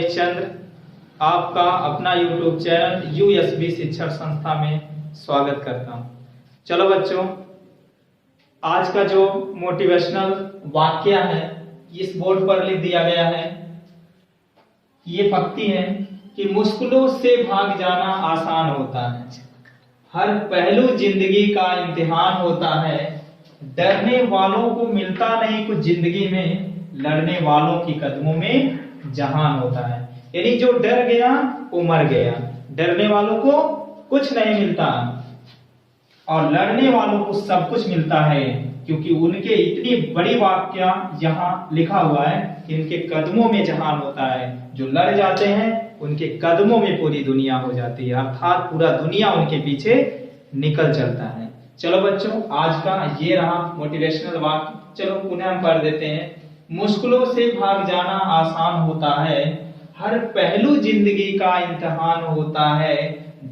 महेश चंद्र आपका अपना YouTube channel USB शिक्षण संस्था में स्वागत करता हूं। चलो बच्चों, आज का जो मोटिवेशनल वाक्य है इस बोर्ड पर लिख दिया गया है। ये पंक्ति है कि मुश्किलों से भाग जाना आसान होता है, हर पहलू जिंदगी का इम्तिहान होता है, डरने वालों को मिलता नहीं कुछ जिंदगी में, लड़ने वालों की कदमों में जहान होता है। यानी जो डर गया वो मर गया, डरने वालों को कुछ नहीं मिलता और लड़ने वालों को सब कुछ मिलता है, क्योंकि उनके इतनी बड़ी वाक्य यहाँ लिखा हुआ है कि इनके कदमों में जहान होता है। जो लड़ जाते हैं उनके कदमों में पूरी दुनिया हो जाती है, अर्थात पूरा दुनिया उनके पीछे निकल चलता है। चलो बच्चों, आज का ये रहा मोटिवेशनल वाक्य। चलो पुनः हम पढ़ देते हैं। मुश्किलों से भाग जाना आसान होता है, हर पहलू जिंदगी का इम्तिहान होता है,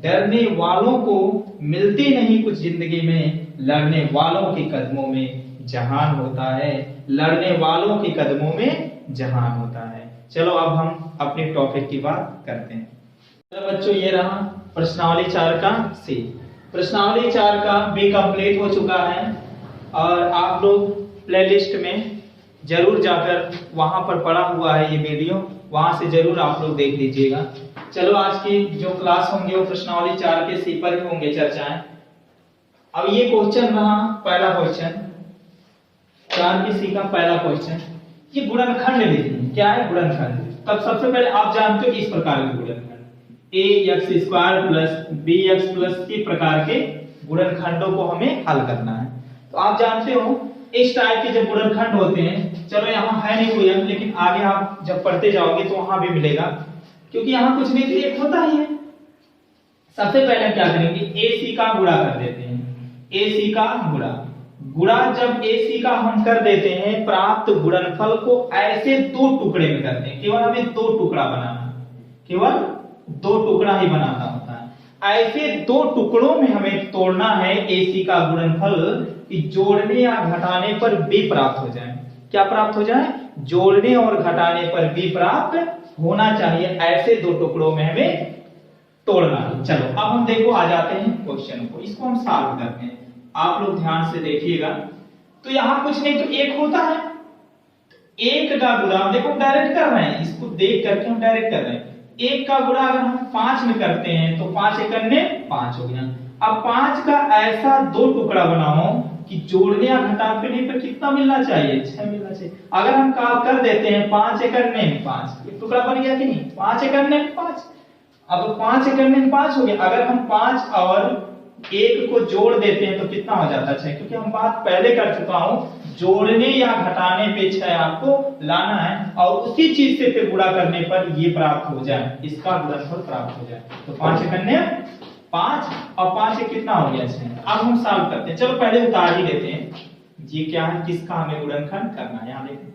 डरने वालों को मिलती नहीं कुछ जिंदगी में, लड़ने वालों के कदमों में जहान होता है, लड़ने वालों के कदमों में जहान होता है। चलो अब हम अपने टॉपिक की बात करते हैं। चलो बच्चों, ये रहा प्रश्नावली 4 का सी। प्रश्नावली 4 का बी कंप्लीट हो चुका है और आप लोग प्लेलिस्ट में जरूर जाकर वहां पर पड़ा हुआ है ये वीडियो, वहां से जरूर आप लोग देख लीजिएगा। चलो, आज की जो क्लास होंगे वो प्रश्नावली 4 के सी पर ही होंगे चर्चाएं। अब ये क्वेश्चन रहा पहला क्वेश्चन, 4 की सी का पहला क्वेश्चन। ये गुणनखंड लिखिए। क्या है गुणनखंड? तब सबसे पहले आप जानते हो इस प्रकार के गुणनखंड ax² plus bx plus c प्रकार के गुणनखंडों को हमें हल करना है। तो आप जानते हो इस टाइप के जब गुणनखंड होते हैं, चलो यहाँ है नहीं कोई अंक, लेकिन आगे आप जब पढ़ते जाओगे तो वहां भी मिलेगा, क्योंकि यहाँ कुछ नहीं तो एक होता ही है। सबसे पहले क्या करेंगे, ac का गुणा कर देते हैं। ac का गुणा जब ac का हम कर देते हैं, प्राप्त गुणनफल को ऐसे 2 टुकड़े में करते हैं। केवल हमें 2 टुकड़ा बनाना है, केवल 2 टुकड़ा ही बनाना होता है। ऐसे 2 टुकड़ों में हमें तोड़ना है ac का गुणनफल कि जोड़ने या घटाने पर b प्राप्त हो जाए। क्या प्राप्त हो जाए? जोड़ने और घटाने पर b प्राप्त होना चाहिए। ऐसे 2 टुकड़ों में हमें तोड़ना है। चलो अब हम देखो आ जाते हैं क्वेश्चन को, इसको हम सॉल्व करते हैं। आप लोग ध्यान से देखिएगा। तो यहाँ कुछ नहीं तो 1 होता है, 1 का गुणा देखो डायरेक्ट कर रहे हैं, इसको देख करके हम डायरेक्ट कर रहे हैं। 1 का गुणा अगर हम 5 में करते हैं तो 5 एकड़ में 5 हो गया। अब 5 का ऐसा 2 टुकड़ा बनाओ कि जोड़ने या घटाने पर कितना मिलना चाहिए? 6 मिलना चाहिए। अगर हम कर देते हैं 5 एकड़ में 5, एक टुकड़ा बन गया कि नहीं? 5 एकड़ में 5, अब 5 एकड़ में 5 हो गया। अगर हम 5 और 1 को जोड़ देते हैं तो कितना हो जाता है? 6, क्योंकि हम बात पहले कर चुका हूं, जोड़ने या घटाने पे 6 आपको लाना है और उसी चीज से पे गुणा करने पर ये प्राप्त हो जाए, इसका गुणनफल प्राप्त हो जाए। तो 5 एकड़ में 5 और 5 कितना हो गया? 6। अब हम सॉल्व करते हैं। चलो पहले उतार ही देते हैं। ये क्या है, किसका हमें गुणनखंड करना है? यहाँ देखो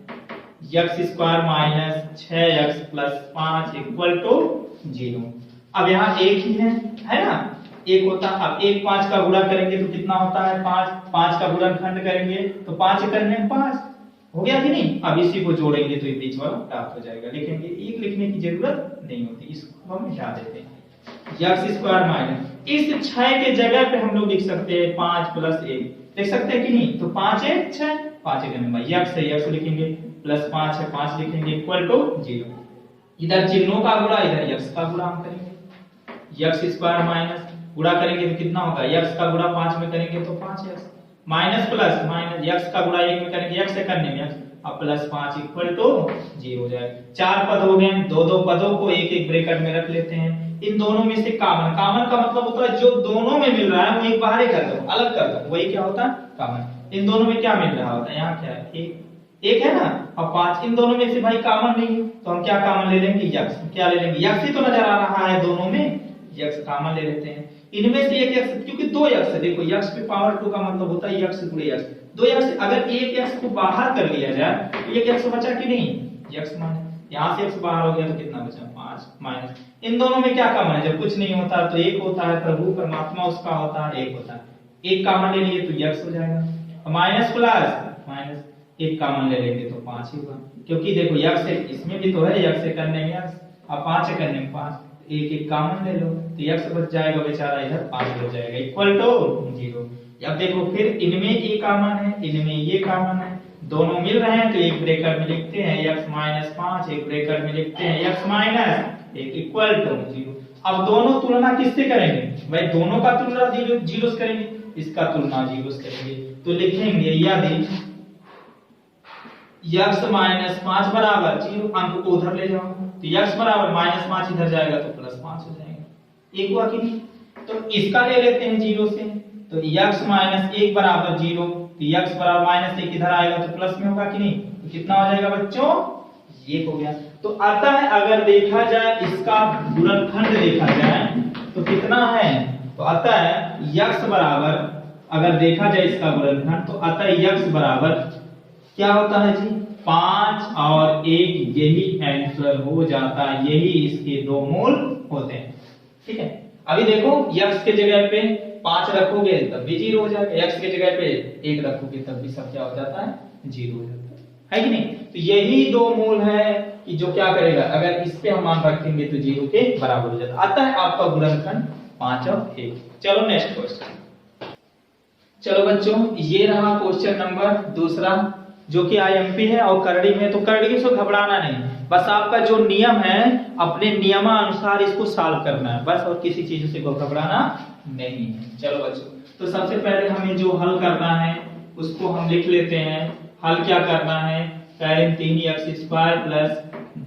x² minus 6x plus 5 equal to 0। अब यहाँ 1 ही है ना, 1 होता। अब 1 5 का गुणा करेंगे तो कितना होता है? 5। 5 का गुणनखंड करेंगे तो 5 एकड़ में 5 हो गया कि नहीं? अब इसी को जोड़ेंगे तो ये बीच वाला प्राप्त हो जाएगा। लिखेंगे, 1 लिखने की जरूरत नहीं होती, इसको हम हटा देते हैं। x² माइनस इस 6 के जगह पे हम लोग लिख सकते हैं 5 प्लस 1, लिख सकते हैं कि नहीं? तो 5 1 6, 5 एकड़ में x है, x लिखेंगे, प्लस 5 है 5 लिखेंगे, इक्वल टू 0। इधर चिन्हों का गुणा, इधर x का गुणा हम करेंगे। x² माइनस गुणा करेंगे तो कितना होगा? x का गुणा 5 में करेंगे तो 5x minus plus minus x का गुणा 1 में करेंगे, x से करने में x, अब प्लस 5 इक्वल टू 0 हो जाएगा। 4 पद हो गए, 2 पदों को एक एक ब्रैकेट में रख लेते हैं। इन दोनों में से कॉमन का मतलब होता है जो दोनों में मिल रहा है वो एक बाहर ही कर दो, अलग कर दो, वही क्या होता है? कॉमन। इन दोनों में क्या मिल रहा होता है? यहाँ क्या है? 1 है ना, और 5। इन दोनों में से भाई कॉमन नहीं है तो हम क्या कॉमन ले लेंगे? x। क्या ले लेंगे? x ही तो नजर आ रहा है दोनों में, x कॉमन ले लेते हैं। इनमें से एक x, क्योंकि 2x है, देखो x पे पावर 2 का मतलब होता है x गुणे x। 2x अगर एक x को बाहर कर लिया जाए तो एक x बचा कि नहीं? x माइनस, यहाँ से x बाहर हो गया तो कितना बचा? 5 माइनस। इन दोनों में क्या कॉमन है? जब कुछ नहीं होता तो 1 होता है, प्रभु परमात्मा उसका होता है 1 होता है। 1 कॉमन ले लिए तो x हो जाएगा, माइनस प्लस माइनस 1 कॉमन ले लेंगे तो 5 ही होगा, क्योंकि देखो x से इसमें भी तो है, x से करने में x अब 5 करने में 5, एक एक कॉमन ले लो तो x बच जाएगा बेचारा, इधर 5 बच जाएगा इक्वल टू 0। अब देखो फिर इनमें ये कॉमन है, इनमें ये कॉमन है, दोनों मिल रहे हैं तो एक ब्रैकेट में लिखते हैं x माइनस 5, एक ब्रैकेट में लिखते हैं x माइनस एक इक्वल टू 0। अब दोनों तुलना किससे करेंगे भाई, दोनों का तुलना जीरो से करेंगे, इसका तुलना 0 से करेंगे तो लिखेंगे यदि x माइनस 5 बराबर 0, अंक को उधर ले जाओ तो x बराबर माइनस 5 इधर जाएगा तो प्लस 5 हो जाएगा, एक हुआ कि नहीं। तो इसका ले लेते हैं 0 से, तो x माइनस 1 बराबर 0, तो x बराबर माइनस 1 इधर आएगा तो प्लस में होगा कि नहीं, तो कितना हो जाएगा बच्चों, ये हो गया। तो आता है अगर देखा जाए इसका गुणनखंड देखा जाए तो कितना है, तो आता है x बराबर, अगर देखा जाए इसका गुणनखंड तो आता है x बराबर क्या होता है जी 5 और 1, यही आंसर हो जाता है, यही इसके दो मूल होते हैं। ठीक है, अभी देखो x के जगह पे 5 रखोगे तब भी 0 हो जाएगा, x के जगह पे 1 रखोगे तब भी सब क्या हो जाता है 0 हो जाता है कि नहीं। तो यही दो मूल है कि जो क्या करेगा, अगर इस पे हम मान रखेंगे तो 0 के बराबर हो जाता है। आता है आपका गुणनखंड 5 और 1। चलो नेक्स्ट क्वेश्चन। चलो बच्चों ये रहा क्वेश्चन नंबर दूसरा जो कि आईएमपी है और करड़ी में, तो करड़ी से घबराना नहीं, बस आपका जो नियम है अपने नियमानुसार इसको सॉल्व करना है बस, और किसी चीज से घबराना नहीं है। चलो बच्चों तो सबसे पहले हमें जो हल करना है उसको हम लिख लेते हैं। हल क्या करना है, करड़ी 3x² प्लस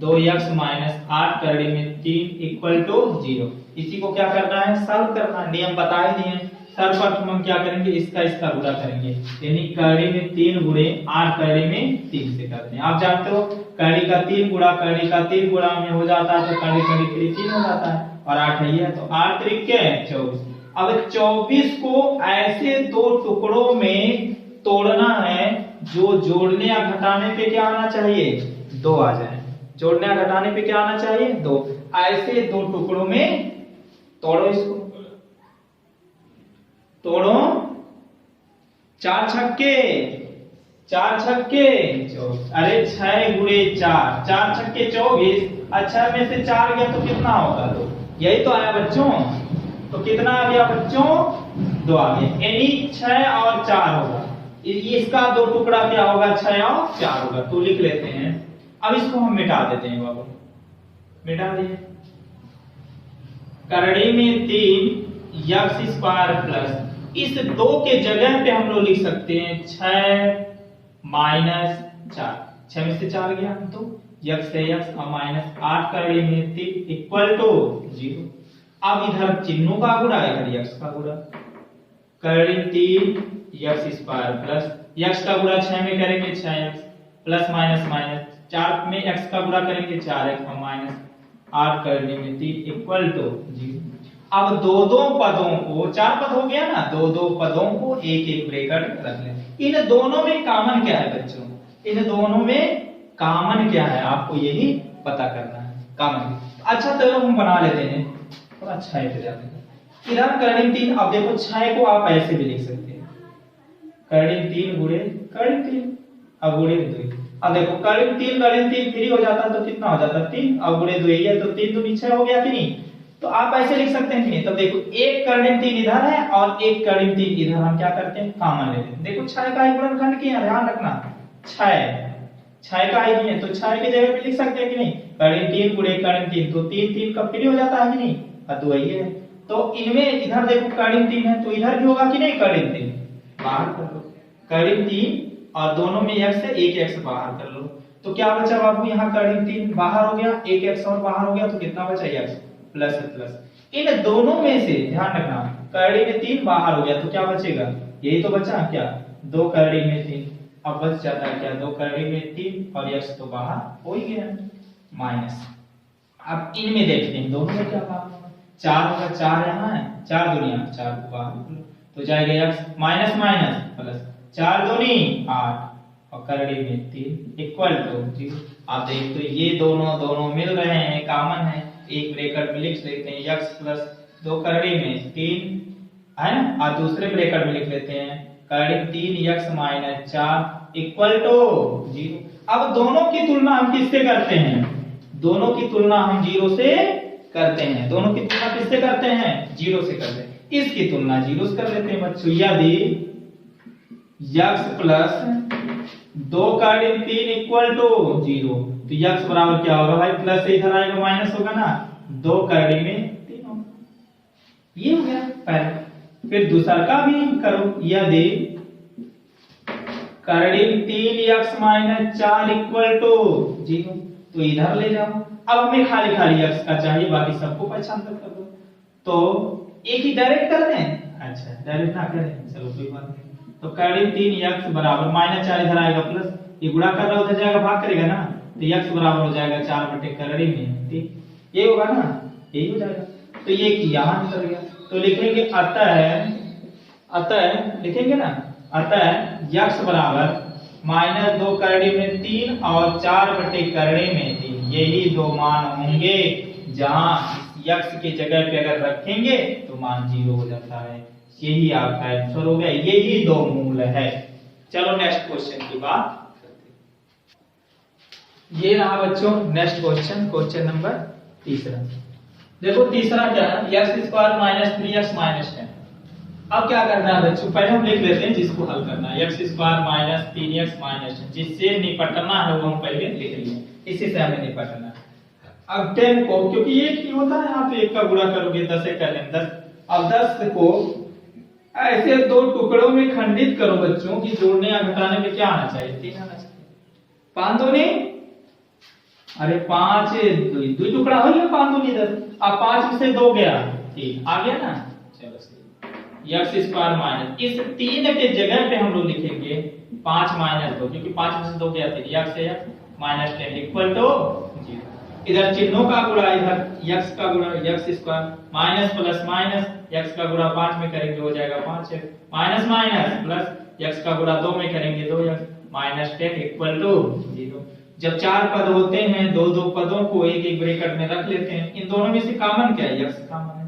2x माइनस 8 करड़ी में 3 इक्वल टू 0, इसी को क्या करना है सॉल्व करना है, नियम बता ही दिए। सर्वप्रथम हम क्या करेंगे, इसका गुणा करेंगे, यानी करड़ी में 3 गुणे 8 करड़ी में 3 से करते हैं। आप जानते हो करड़ी का 3 गुणा करड़ी का 3 गुणा में हो जाता है तो करड़ी करड़ी 3 हो जाता है, और 8 है तो 8 त्रिक 24। अब 24 को ऐसे दो टुकड़ों में तोड़ना है जो जोड़ने या घटाने पे क्या आना चाहिए 2 आ जाए, जोड़ने या घटाने पे क्या आना चाहिए 2, ऐसे दो टुकड़ों में तोड़ो, इसको तोड़ो, 4 छक्के अरे 6 गुणे 4, 4 छक्के 24, अच्छा में से 4 गया तो कितना होगा 2, यही तो आया बच्चों, तो कितना आ गया बच्चों 2 आ गया, यानी 6 और 4 होगा, इसका दो टुकड़ा क्या होगा 6 और 4 होगा, तो लिख लेते हैं। अब इसको हम मिटा देते हैं बाबू, मिटा दिए, करड़ी में 3 x² प्लस, इस 2 के जगह पे हम लोग लिख सकते हैं 6 माइनस 4, 6 में से 4 गया तो x से x और माइनस 8 करड़ी में 3 इक्वल टू 0। अब इधर चिन्हों का गुणा, इधर x का गुणा, करड़ी 3 x² प्लस x का गुणा 6 में करेंगे 6x प्लस माइनस माइनस 4 में x का गुणा करेंगे 4x और माइनस 8 करड़ी में 3 इक्वल टू 0। अब दो पदों को, 4 पद हो गया ना, दो पदों को एक एक ब्रैकेट रख लें। इन दोनों में कॉमन क्या है बच्चों, इन दोनों में कॉमन क्या है आपको यही पता करना है, कॉमन। अच्छा चलो हम बना लेते हैं, थोड़ा 6 पे जाते हैं, इधर करड़ी 3, अब देखो 6 को आप ऐसे भी लिख सकते हैं, करड़ी 3 गुणे करड़ी 3 अब गुणे 2, अब देखो करड़ी 3 फ्री हो जाता है तो कितना हो जाता है 3, अब गुणे 2 ये है तो 3 दूनी 6 हो गया कि नहीं, तो आप ऐसे लिख सकते हैं कि नहीं। तो देखो एक करड़ी 3 इधर है और एक करड़ी 3 इधर, हम क्या करते हैं कॉमन लेते हैं। देखो 6 का ही गुणनखंड किया, ध्यान रखना 6 का ही है तो 6 की जगह पे लिख सकते हैं कि नहीं, करड़ी 3 गुणे करड़ी 3 तो 3 का फ्री हो जाता है कि नहीं, और 2 ये है, तो इनमें इधर देखो करड़ी 3 है तो इधर भी होगा कि नहीं, करड़ी 3 बाहर कर लो, करड़ी 3 और दोनों में x है, एक x बाहर कर लो, तो क्या बचा बाबू यहाँ करड़ी 3 बाहर हो गया, एक x और बाहर हो गया, तो कितना बचा x प्लस प्लस। इन दोनों में से ध्यान रखना करड़ी में 3 बाहर हो गया तो क्या बचेगा, यही तो बचा क्या 2 करड़ी में 3, अब बच जाता है क्या 2 करड़ी में 3 और x तो बाहर हो ही गया माइनस। अब इनमें देखते हैं दोनों में क्या बाहर होगा, 4 होगा, 4 यहाँ है, 4 दुनिया 4 को बाहर तो जाएगा x माइनस माइनस प्लस, 4 दूनी 8 और करड़ी में 3 इक्वल टू 0। आप देख तो ये दोनों मिल रहे हैं, कॉमन है, एक ब्रैकेट में लिख लेते हैं x प्लस 2 करड़ी में 3 है ना, और दूसरे ब्रैकेट में लिख लेते हैं करड़ी 3x माइनस 4 इक्वल टू 0। अब दोनों की तुलना हम किससे करते हैं, दोनों की तुलना हम जीरो से करते हैं। दोनों की तुलना किससे करते हैं? जीरो से करते हैं। इसकी तुलना जीरो से कर लेते हैं बच्चों। यदि x प्लस 2 का ऋण 3 इक्वल टू 0, तो x बराबर क्या होगा भाई? प्लस से इधर आएगा माइनस होगा ना, 2 का ऋण में 3 होगा। ये हो गया पहला। फिर दूसरा का भी करो। यदि ऋण 3x माइनस 4 इक्वल टू 0, तो इधर ले जाओ। अब हमें खाली खाली x का चाहिए, बाकी सबको पहचान कर दो। तो एक ही डायरेक्ट कर दें? अच्छा, डायरेक्ट ना करें, चलो कोई बात नहीं। तो ऋण 3x बराबर माइनस 4 इधर आएगा प्लस, ये गुणा कर रहा उधर जाएगा भाग करेगा ना, तो x बराबर हो जाएगा 4 बटे ऋण में 3। ये होगा ना, यही हो जाएगा। तो ये यहाँ निकल गया। तो लिखेंगे अतः लिखेंगे ना, अतः x बराबर माइनस 2 का ऋण में 3 और 4 बटे ऋण में 3, यही दो मान होंगे जहां x की जगह पे अगर रखेंगे तो मान 0 हो जाता है। यही आपका आंसर हो गया, यही दो मूल है। चलो नेक्स्ट क्वेश्चन की बात करते हैं। ये रहा बच्चों नेक्स्ट क्वेश्चन, क्वेश्चन नंबर तीसरा। देखो तीसरा क्या है? x square minus 3x minus 10। अब क्या करना है बच्चों? पहले हम लिख लेते हैं जिसको हल करना है। x square minus 3x minus 10, जिससे निपटना है वो हम पहले लिख लिए, इसी से हमें निपटना है। अब 10 को, क्योंकि एक ही होता है, आप एक का गुणा करोगे 10 से कर लेंगे 10। अब 10 को ऐसे दो टुकड़ों में खंडित करो बच्चों कि जोड़ने या घटाने में क्या आना चाहिए? 3 आना चाहिए। 5 दूनी, अरे 5 दो टुकड़ा हो गया, 5 दूनी 10। अब 5 में से 2 गया 3 आ गया ना। चलो सही। x स्क्वायर माइनस, इस 3 के जगह पे हम लोग लिखेंगे 5 माइनस 2, क्योंकि 5 में से 2 गया 3, x से x माइनस 10 इक्वल टू 0। इधर चिन्हों का गुणा, इधर x का गुणा x square minus plus minus, x का गुणा 5 में करेंगे हो जाएगा 5x minus minus plus x का गुणा 2 में करेंगे 2x माइनस 10 इक्वल टू 0। जब 4 पद होते हैं, दो दो पदों को एक एक ब्रैकेट में रख लेते हैं। इन दोनों में से कॉमन क्या है? x कॉमन है,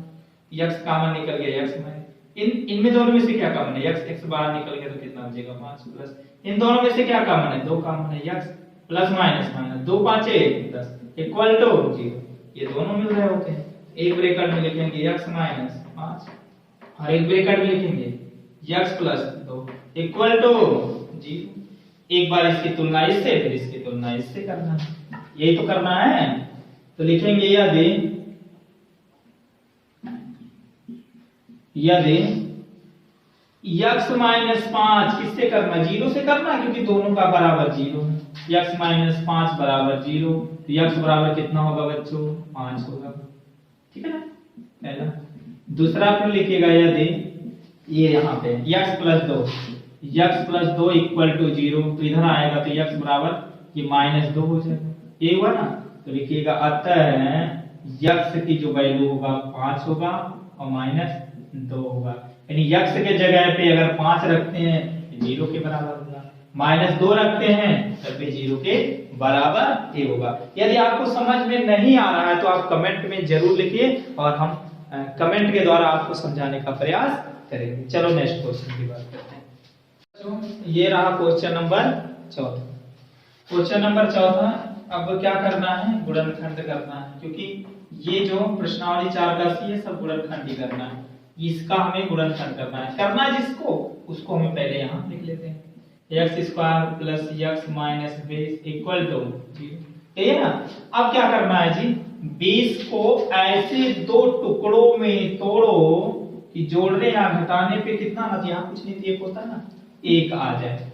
x कॉमन निकल गया x में। इनमें दोनों में से क्या कॉमन है? x बाहर निकल गया तो कितना बचेगा? 5 प्लस इन दोनों में से क्या कॉमन है? 2 कॉमन है, x plus minus minus 2 5 10 equal to 0। ये दोनों मिल रहे होते हैं। एक ब्रैकेट में लिखेंगे x माइनस 5 और एक ब्रैकेट में लिखेंगे x प्लस 2 इक्वल टू 0। एक बार इसकी तुलना इससे, फिर इसकी तुलना इससे करना है, यही तो करना है। तो लिखेंगे यदि x माइनस 5 किससे करना? 0 से करना, क्योंकि दोनों का बराबर 0 है। x माइनस 5 बराबर 0, तो x बराबर कितना होगा बच्चों? 5 होगा। ठीक है ना, पहला। दूसरा फिर लिखिएगा यदि ये यहाँ पे x प्लस 2 इक्वल टू 0, तो इधर आएगा तो x बराबर ये माइनस 2 हो जाएगा। ये हुआ ना, तो लिखिएगा अतः x की जो वैल्यू होगा 5 होगा और माइनस 2 होगा। यानी x के जगह पे अगर 5 रखते हैं 0 के बराबर होगा, माइनस 2 रखते हैं तब भी 0 के बराबर ये होगा। यदि आपको समझ में नहीं आ रहा है तो आप कमेंट में जरूर लिखिए और हम कमेंट के द्वारा आपको समझाने का प्रयास करेंगे। चलो नेक्स्ट क्वेश्चन की बात करते हैं। ये रहा क्वेश्चन नंबर 4। क्वेश्चन नंबर 4 अब क्या करना है? गुणनखंड करना है, क्योंकि ये जो प्रश्नावली 4 का सी है सब गुणनखंड ही करना है। इसका हमें गुणनखंड करना है जिसको, उसको हमें पहले यहाँ लिख लेते हैं। x square plus x minus 20 equal to 0। ठीक है ना। अब क्या करना है जी? 20 को ऐसे दो टुकड़ों में तोड़ो कि जोड़ने या घटाने पे कितना ना, यहाँ कुछ नहीं एक होता ना, 1 आ जाए।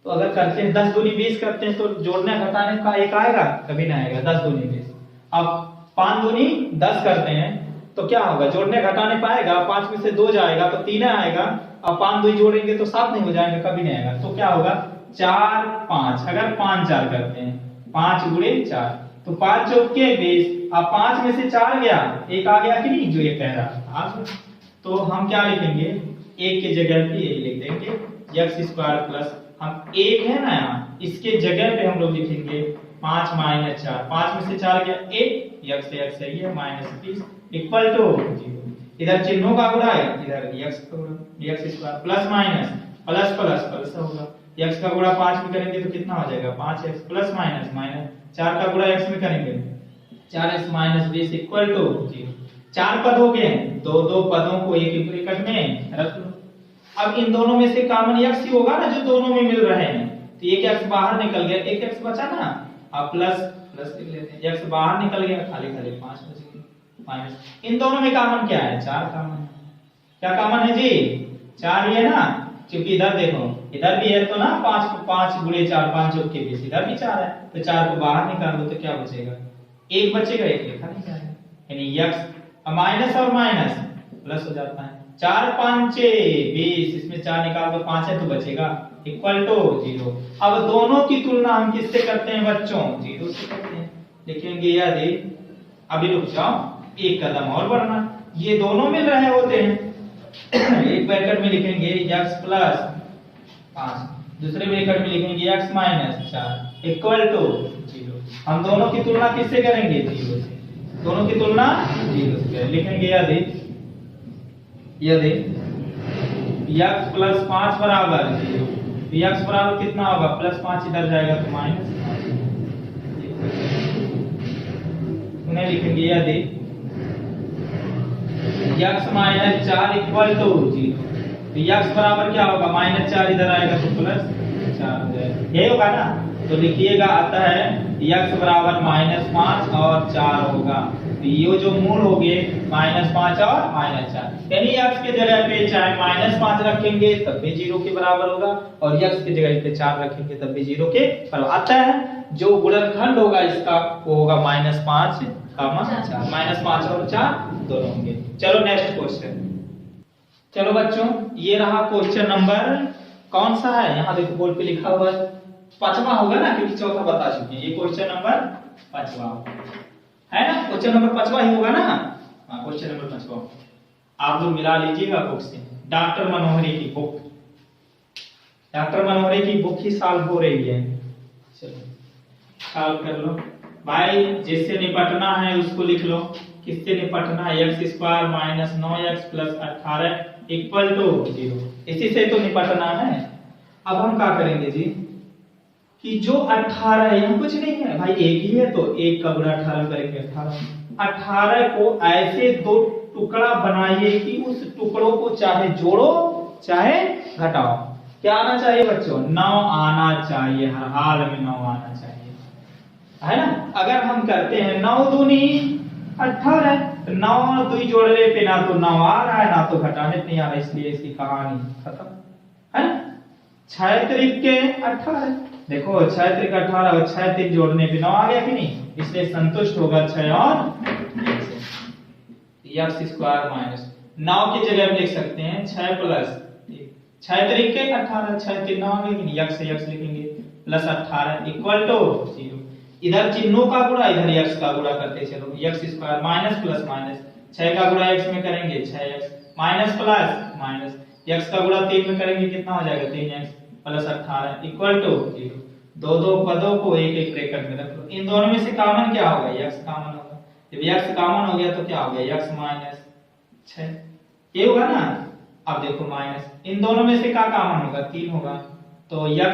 तो अगर करते हैं 10 दूनी 20 करते हैं तो जोड़ने घटाने का 1 आएगा? कभी ना आएगा। 10 दूनी 20। अब 5 दूनी 10 करते हैं तो क्या होगा? जोड़ने घटाने पाएगा? 5 में से 2 जाएगा तो 3 आएगा। अब 5 2 जोड़ेंगे तो 7 नहीं हो जाएगा? कभी नहीं आएगा। तो क्या होगा? 4 5। अगर 5 4 करते हैं, 5 गुणे 4 तो 5 चौके 20। अब 5 में से 4 गया, 1 आ गया कि नहीं? जो ये कह रहा था। तो हम क्या लिखेंगे? 1 की जगह पे ये लिख देंगे x स्क्वायर प्लस, हम 1 है ना यहाँ, इसके जगह पे हम लोग लिखेंगे 5 माइनस 4। 5 में से 4 गया 1, x से x सही है माइनस 30 इक्वल टू 0। इधर चिन्हों का गुणा है, इधर x का गुणा, x square plus minus plus plus plus होगा। x का गुणा 5 में करेंगे तो कितना हो जाएगा? 5x प्लस माइनस माइनस 4 का गुणा x में करेंगे 4x माइनस 20 इक्वल टू 0। 4 पद हो गए, दो दो पदों को एक एक ब्रैकेट में रख लो। अब इन दोनों में से कॉमन x ही होगा ना जो दोनों में मिल रहे हैं, तो एक x बाहर निकल गया, एक x बचा ना, अब प्लस प्लस लिख लेते हैं, x बाहर निकल गया, खाली खाली 5 बच गए माइनस। इन दोनों में कॉमन क्या है? 4 कॉमन है। क्या कॉमन है जी? 4 ही है ना, क्योंकि इधर देखो इधर भी है तो ना 5 को 5 गुणे 4 5 जोड़ के 20, इधर भी 4 है, तो 4 को बाहर निकाल दो तो क्या बचेगा? 1 बचेगा, 1 लिखा नहीं जाएगा, यानी x माइनस और माइनस प्लस हो जाता है। 4 5 20, इसमें 4 निकाल दो, 5 है तो बचेगा इक्वल टू 0। अब दोनों की तुलना हम किससे करते हैं बच्चों? 0 से करते हैं। लिखेंगे यदि, अभी रुक जाओ, एक कदम और बढ़ना, ये दोनों मिल रहे होते हैं, एक ब्रैकेट में लिखेंगे x प्लस 5, दूसरे ब्रैकेट में लिखेंगे x माइनस 4 इक्वल टू 0। हम दोनों की तुलना किससे करेंगे? 0 से। दोनों की तुलना 0 से करेंगे। लिखेंगे यदि x प्लस 5 बराबर 0, तो x बराबर कितना होगा? प्लस 5 इधर जाएगा तो माइनस 5। उन्हें लिखेंगे यदि x माइनस 4 इक्वल टू 0, तो x बराबर क्या होगा? माइनस 4 इधर आएगा तो प्लस 4 हो जाएगा, ये होगा ना। तो लिखिएगा आता है x बराबर माइनस 5 और 4 होगा, तो ये जो मूल हो गए माइनस 5 और माइनस 4, यानी x के जगह पे चाहे माइनस 5 रखेंगे तब भी 0 के बराबर होगा, और x की जगह पे 4 रखेंगे तब भी 0 के बराबर आता है। जो गुणनखंड होगा इसका वो होगा माइनस 5 कामा 4, माइनस 5 और 4 दोनों होंगे। चलो नेक्स्ट क्वेश्चन। चलो बच्चों, ये रहा क्वेश्चन नंबर कौन सा है? यहाँ देखो बोर्ड पे लिखा हुआ है, 5वां होगा ना, क्योंकि चौथा बता चुके हैं। ये क्वेश्चन नंबर 5वां है ना, क्वेश्चन नंबर 5वां ही होगा ना। हाँ, क्वेश्चन नंबर 5वां आप लोग मिला लीजिएगा बुक से, डॉक्टर मनोहरी की बुक, डॉक्टर मनोहरी की बुक ही सॉल्व हो रही है। चलो सॉल्व कर लो भाई, जिससे निपटना है उसको लिख लो। किससे निपटना है? x square minus 9x plus 18 equal to 0, इसी से तो निपटना है। अब हम क्या करेंगे जी कि जो 18 है, यहाँ कुछ नहीं है भाई, एक ही है, तो 1 का गुणा 18 करेंगे 18 को ऐसे दो टुकड़ा बनाइए कि उस टुकड़ों को चाहे जोड़ो चाहे घटाओ। क्या आना चाहिए बच्चों? 9 आना चाहिए, हर हाल में 9 आना चाहिए, है ना। अगर हम करते हैं 9 दूनी 18, 9 और 2 जोड़ने पे ना तो 9 आ रहा है ना तो घटाने पे नहीं आ रहा, इसलिए इसकी कहानी खत्म, है ना। 6 त्रिक के 18, देखो 6 त्रिक 18 और 6 त्रिक जोड़ने पे 9 आ गया कि नहीं, इसलिए संतुष्ट होगा 6 और x स्क्वायर माइनस 9 की जगह हम लिख सकते हैं 6 प्लस 6 त्रिक के 18, 6 त्रिक 9 आ गया कि नहीं, x से x लिखेंगे प्लस 18 इक्वल टू 0। इधर चिन्हों का गुणा, इधर x का गुणा करते चलो, x square minus plus minus 6 का गुणा x में करेंगे 6x minus plus minus x का गुणा 3 में करेंगे कितना हो जाएगा? 3x plus 18 equal to 0। दो दो पदों को एक एक ब्रैकेट में रख लो। इन दोनों में से कॉमन क्या होगा? x कॉमन होगा। जब x कॉमन हो गया तो क्या हो गया? x माइनस 6, ये होगा ना। अब देखो माइनस, इन दोनों में से क्या कॉमन होगा? 3 होगा, तो x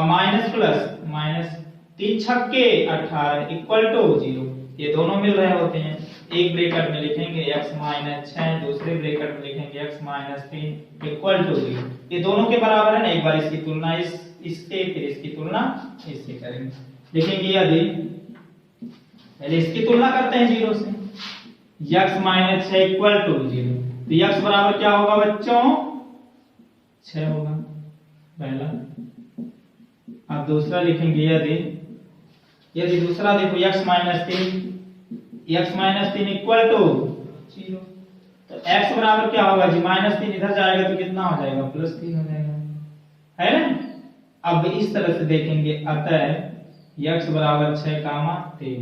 माइनस प्लस माइनस 3 छक्के 18 इक्वल टू 0। ये दोनों मिल रहे होते हैं, एक ब्रैकेट में लिखेंगे x माइनस 6, दूसरे ब्रैकेट में लिखेंगे x माइनस 3 इक्वल टू 0। ये दोनों के बराबर है ना। एक बार इसकी तुलना इससे, फिर इसकी तुलना इससे करेंगे। लिखेंगे यदि, पहले इसकी तुलना करते हैं 0 से, x माइनस 6 इक्वल टू 0, तो x बराबर क्या होगा बच्चों? 6 होगा पहला। अब दूसरा लिखेंगे यदि दूसरा देखो x माइनस 3 इक्वल टू 0, तो x बराबर क्या होगा जी? माइनस 3 इधर जाएगा तो कितना हो जाएगा? प्लस 3 हो जाएगा, है ना। अब इस तरह से देखेंगे, अतः x बराबर 6 कामा 3,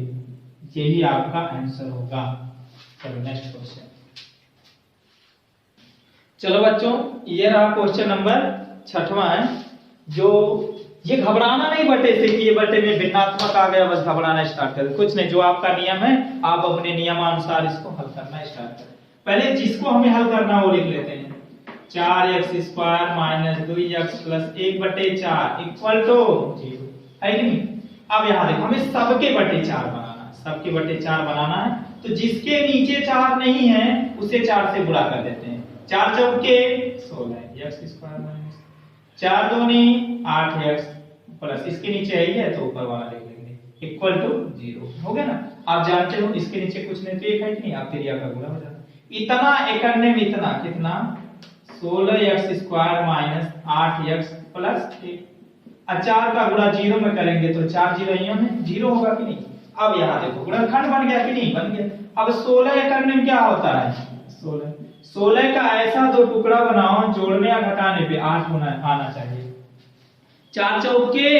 यही आपका आंसर होगा। चलो नेक्स्ट क्वेश्चन। चलो बच्चों, ये रहा क्वेश्चन नंबर 6वां है। जो ये घबराना नहीं बटे से कि ये बटे में भिन्नात्मक आ गया बस घबराना स्टार्ट कर, कुछ नहीं। जो आपका नियम है आप अपने नियमानुसार इसको हल करना स्टार्ट करें। पहले जिसको हमें हल करना वो लिख लेते हैं, 4x square minus 2x plus 1/4 equal to 0, है कि नहीं। अब यहाँ देखो हमें सबके बटे 4 बनाना, सबके बटे 4 बनाना है। तो जिसके नीचे 4 नहीं है उसे 4 से गुणा कर देते हैं। 4 चौके 16 x स्क्वायर माइनस 4 दूनी 8x प्लस इसके नीचे ही है तो ऊपर वाला लिख लेंगे इक्वल टू 0। हो गया ना। आप जानते हो इसके नीचे कुछ नहीं तो एक है कि नहीं, आप त्रिज्या का गुणा हो जाता। इतना इकन्ने में इतना कितना 16x square minus 8x plus 1। 4 का गुणा 0 में करेंगे तो 4 जीरो में 0 होगा कि नहीं। अब यहाँ देखो गुणनखंड बन गया कि नहीं, बन गया। अब 16 इकन्ने में क्या होता है 16 का ऐसा दो टुकड़ा बनाओ जोड़ने या घटाने पे 8 होना आना चाहिए। 4 चौके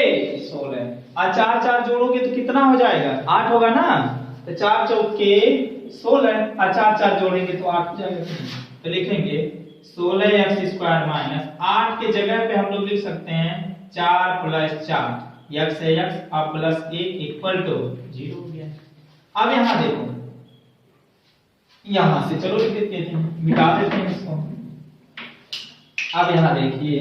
16 और 4 4 जोड़ोगे तो कितना हो जाएगा 8 होगा ना। तो 4 चौके 16 और 4 4 जोड़ेंगे तो 8 हो जाएगा। तो लिखेंगे 16x स्क्वायर माइनस 8 के जगह पे हम लोग लिख सकते हैं 4 प्लस 4 x है x और प्लस 1 इक्वल टू 0 हो गया। अब यहाँ देखो यहां से चलो लिख देते हैं, मिटा देते हैं इसको। अब यहाँ देखिए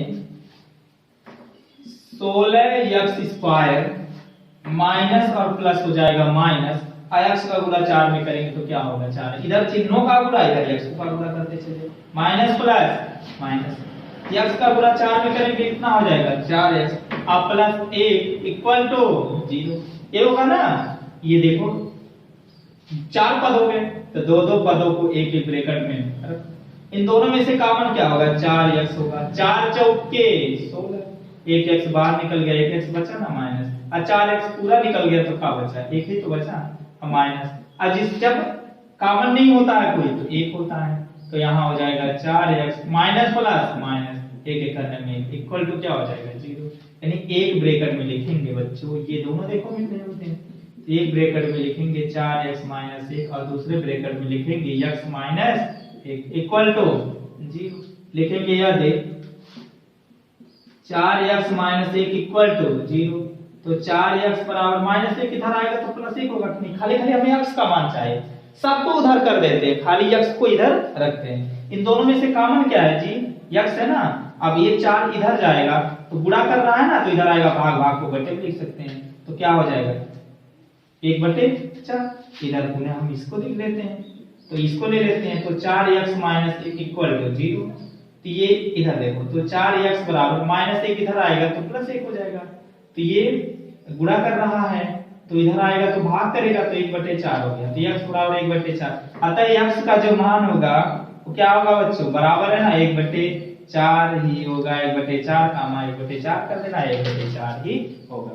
16x स्क्वायर माइनस और प्लस हो जाएगा माइनस x का गुणा 4 में करेंगे तो क्या होगा 4। इधर चिन्हों का गुणा इधर x का गुणा करते चलिए माइनस प्लस माइनस x का गुणा 4 में करेंगे कितना हो जाएगा 4x और प्लस 1 इक्वल टू 0। ये होगा ना। ये देखो 4 पद हो गए तो दो दो पदों को एक एक ब्रैकेट में, इन दोनों में से कॉमन क्या होगा 4x होगा। 4 चौके 16 एक x बाहर निकल गया, एक x बचा ना माइनस, और 4x पूरा निकल गया तो क्या बचा एक ही तो बचा माइनस। और जिस जब कॉमन नहीं होता है कोई तो एक होता है तो यहाँ हो जाएगा 4x माइनस प्लस माइनस एक एक करने में इक्वल टू क्या हो जाएगा 0। यानी एक ब्रैकेट में लिखेंगे बच्चों, ये दोनों देखो मिलते होते हैं। एक ब्रैकेट में लिखेंगे 4x माइनस 1 और दूसरे ब्रैकेट में लिखेंगे x माइनस 1 इक्वल टू 0 लिखेंगे। यह देख 4x माइनस 1 इक्वल टू 0। तो 4x बराबर माइनस 1 इधर आएगा तो प्लस 1 होगा कि नहीं। खाली खाली हमें x का मान चाहिए, सबको उधर कर देते हैं, खाली x को इधर रखते हैं। इन दोनों में से कॉमन क्या है जी x है ना। अब ये 4 इधर जाएगा तो गुणा कर रहा है ना तो इधर आएगा, भाग भाग को बटे में लिख सकते हैं तो क्या हो जाएगा 1/4। इधर पुनः हम इसको लिख लेते हैं तो इसको ले लेते हैं तो 4x माइनस 1 इक्वल टू 0। तो ये इधर देखो तो 4x बराबर माइनस 1 इधर आएगा तो प्लस 1 हो जाएगा। तो ये गुणा कर रहा है तो इधर आएगा तो भाग करेगा तो 1/4 हो गया। तो x बराबर 1/4। अतः x का जो मान होगा वो क्या होगा बच्चों बराबर है ना 1/4 ही होगा। 1/4 का मान 1/4 कर देना 1/4 ही होगा।